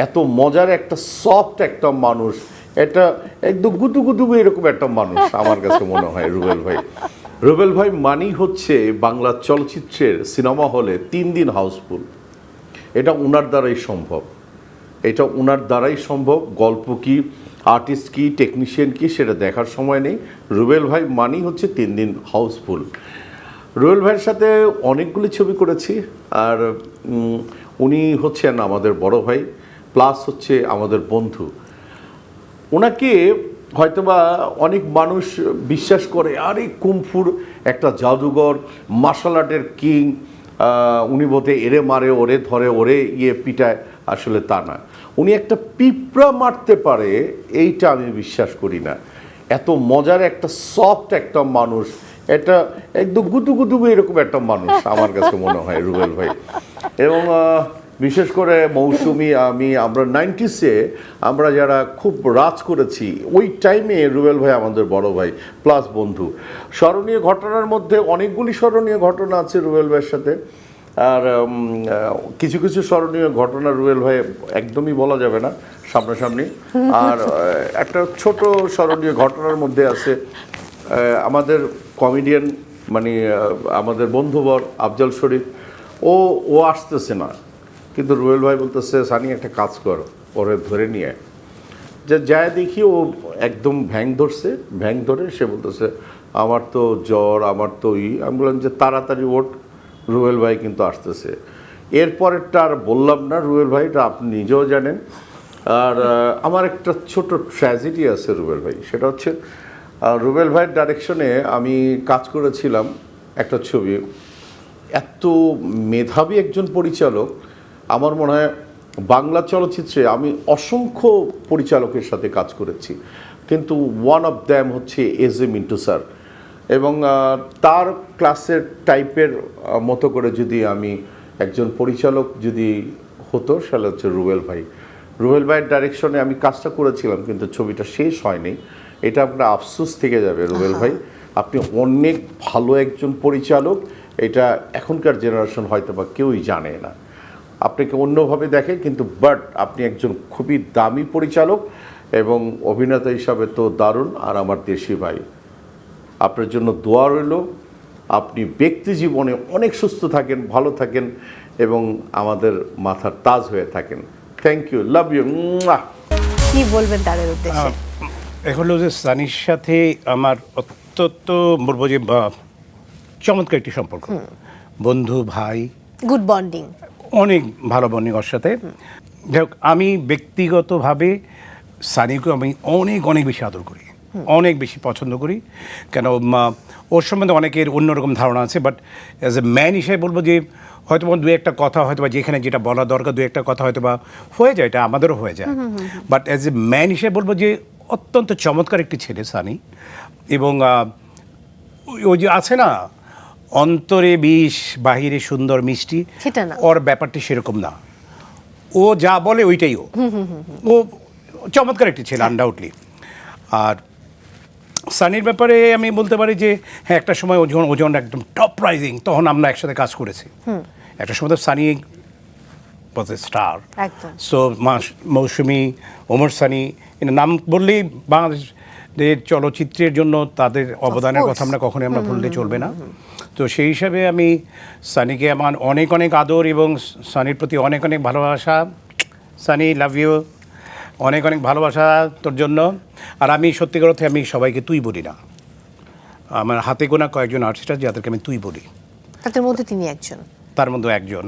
এত মজার একটা সফট একটা মানুষ, এটা একদম গুটু গুটু এরকম একটা মানুষ আমার কাছে মনে হয় রুবেল ভাই। রুবেল ভাই মানেই হচ্ছে বাংলা চলচ্চিত্রের সিনেমা হলে 3 দিন হাউসফুল। এটা ওনার দ্বারাই সম্ভব, এটা ওনার দ্বারাই সম্ভব। গল্প কি, আর্টিস্ট কি, টেকনিশিয়ান কি, সেটা দেখার সময় নেই। রুবেল ভাই মানেই হচ্ছে 3 দিন হাউসফুল। রুবেল ভাইয়ের সাথে অনেকগুলি ছবি করেছি, আর উনি হচ্ছেন আমাদের বড় ভাই, প্লাস হচ্ছে আমাদের বন্ধু। ওনাকে হয়তোবা অনেক মানুষ বিশ্বাস করে আরে কুমফুর একটা জাদুঘর, মার্শাল আর্টের কিং, উনি বোধে এরে মারে ওরে ধরে ওরে পিটায়। আসলে তা না, উনি একটা পিঁপড়া মারতে পারে এইটা আমি বিশ্বাস করি না। এত মজার একটা সফট একটা মানুষ, এটা একদম গুটু গুটু এরকম একটা মানুষ আমার কাছে মনে হয় রুবেল ভাই। এবং বিশেষ করে মৌসুমি, আমরা 90s-এ আমরা যারা খুব রাজ করেছি ওই টাইমে রুবেল ভাই আমাদের বড় ভাই প্লাস বন্ধু। স্মরণীয় ঘটনার মধ্যে অনেকগুলি স্মরণীয় ঘটনা আছে রুবেল ভাইয়ের সাথে, আর কিছু কিছু স্মরণীয় ঘটনা রুবেল ভাই একদমই বলা যাবে না সামনাসামনি। আর একটা ছোট স্মরণীয় ঘটনার মধ্যে আছে আমাদের কমেডিয়ান মানে আমাদের বন্ধুবর আফজাল শরীফ, ও আসতেছে না, কিন্তু রুবেল ভাই বলতেছে সানি একটা কাজ কর, ওরে ধরে নিয়ে যে যায় দেখি ও একদম ভ্যাং ধরছে, ভ্যাং ধরে সে বলতেছে আমার তো জ্বর, আমার তো আমি বললাম যে তাড়াতাড়ি ওঠ, রুবেল ভাই কিন্তু আসতেছে। এরপরেরটা আর বললাম না, রুবেল ভাই এটা আপনি নিজেও জানেন। আর আমার একটা ছোট ট্র্যাজেডি আছে রুবেল ভাই, সেটা হচ্ছে রুবেল ভাইয়ের ডাইরেকশনে আমি কাজ করেছিলাম একটা ছবি। এত মেধাবী একজন পরিচালক, আমার মনে হয় বাংলা চলচ্চিত্রে আমি অসংখ্য পরিচালকের সাথে কাজ করেছি, কিন্তু ওয়ান অফ দ্যাম হচ্ছে এজে মিন্টু স্যার। এবং তার ক্লাসের টাইপের মতো করে যদি আমি একজন পরিচালক যদি হতো সেটা হচ্ছে রুবেল ভাই। রুবেল ভাইয়ের ডাইরেকশনে আমি কাজটা করেছিলাম, কিন্তু ছবিটা শেষ হয়নি। এটা আপনার আফসোস থেকে যাবে রুবেল ভাই, আপনি অনেক ভালো একজন পরিচালক, এটা এখনকার জেনারেশন হয়তো বা কেউই জানে না, আপনাকে অন্যভাবে দেখে, কিন্তু বাট আপনি একজন খুবই দামি পরিচালক এবং অভিনেতা হিসাবে তো দারুণ। আর আমার দেশি ভাই, আপনার জন্য দোয়া রইল, আপনি ব্যক্তি জীবনে অনেক সুস্থ থাকেন, ভালো থাকেন এবং আমাদের মাথার তাজ হয়ে থাকেন। Thank you, love you. কি বলবেন তাদের উদ্দেশ্যে? এখন হলো যে সানির সাথে আমার অত্যন্ত বলবো যে চমৎকার একটি সম্পর্ক, বন্ধু ভাই, গুড বন্ডিং, অনেক ভালো বন্ডিং ওর সাথে। যাই হোক, আমি ব্যক্তিগতভাবে সানিকে আমি অনেক অনেক বেশি আদর করি, অনেক বেশি পছন্দ করি। কেন ওর সম্বন্ধে অনেকের অন্যরকম ধারণা আছে, বাট অ্যাজ এ ম্যান হিসেবে বলবো যে হয়তো দু একটা কথা হয়তো বা যেখানে যেটা বলা দরকার দু একটা কথা হয়তো বা হয়ে যায়, এটা আমাদেরও হয়ে যায়, বাট অ্যাজ এ ম্যান হিসেবে বলবো যে অত্যন্ত চমৎকার একটি ছেলে সানি। এবং ওই যে আছে না, অন্তরে বিষ বাহিরে সুন্দর মিষ্টি, সেটা না, ওর ব্যাপারটি সেরকম না। ও যা বলে ওইটাই ও চমৎকার একটি ছেলে আনডাউটলি। আর সানির ব্যাপারে আমি বলতে পারি যে হ্যাঁ, একটা সময় ওজন একদম টপ রাইজিং, তখন আমরা একসাথে কাজ করেছি। একটা সময় তো সানি ওয়াজ এ স্টার। সো মৌসুমি, ওমর সানি নাম বললেই বাংলাদেশের চলচ্চিত্রের জন্য তাদের অবদানের কথা আমরা কখনোই আমরা ভুললে চলবে না। তো সেই হিসাবে আমি সানিকে আমার অনেক অনেক আদর এবং সানির প্রতি অনেক অনেক ভালোবাসা। সানি, লাভ ইউ, অনেক অনেক ভালোবাসা তোর জন্য। আর আমি সত্যিকার অর্থে আমি সবাইকে তুই বলি না, আমার হাতে গোনা কয়েকজন আর্টিস্ট আছে যাদেরকে আমি তুই বলি, তাদের মধ্যে তিনি একজন, তার মধ্যে একজন।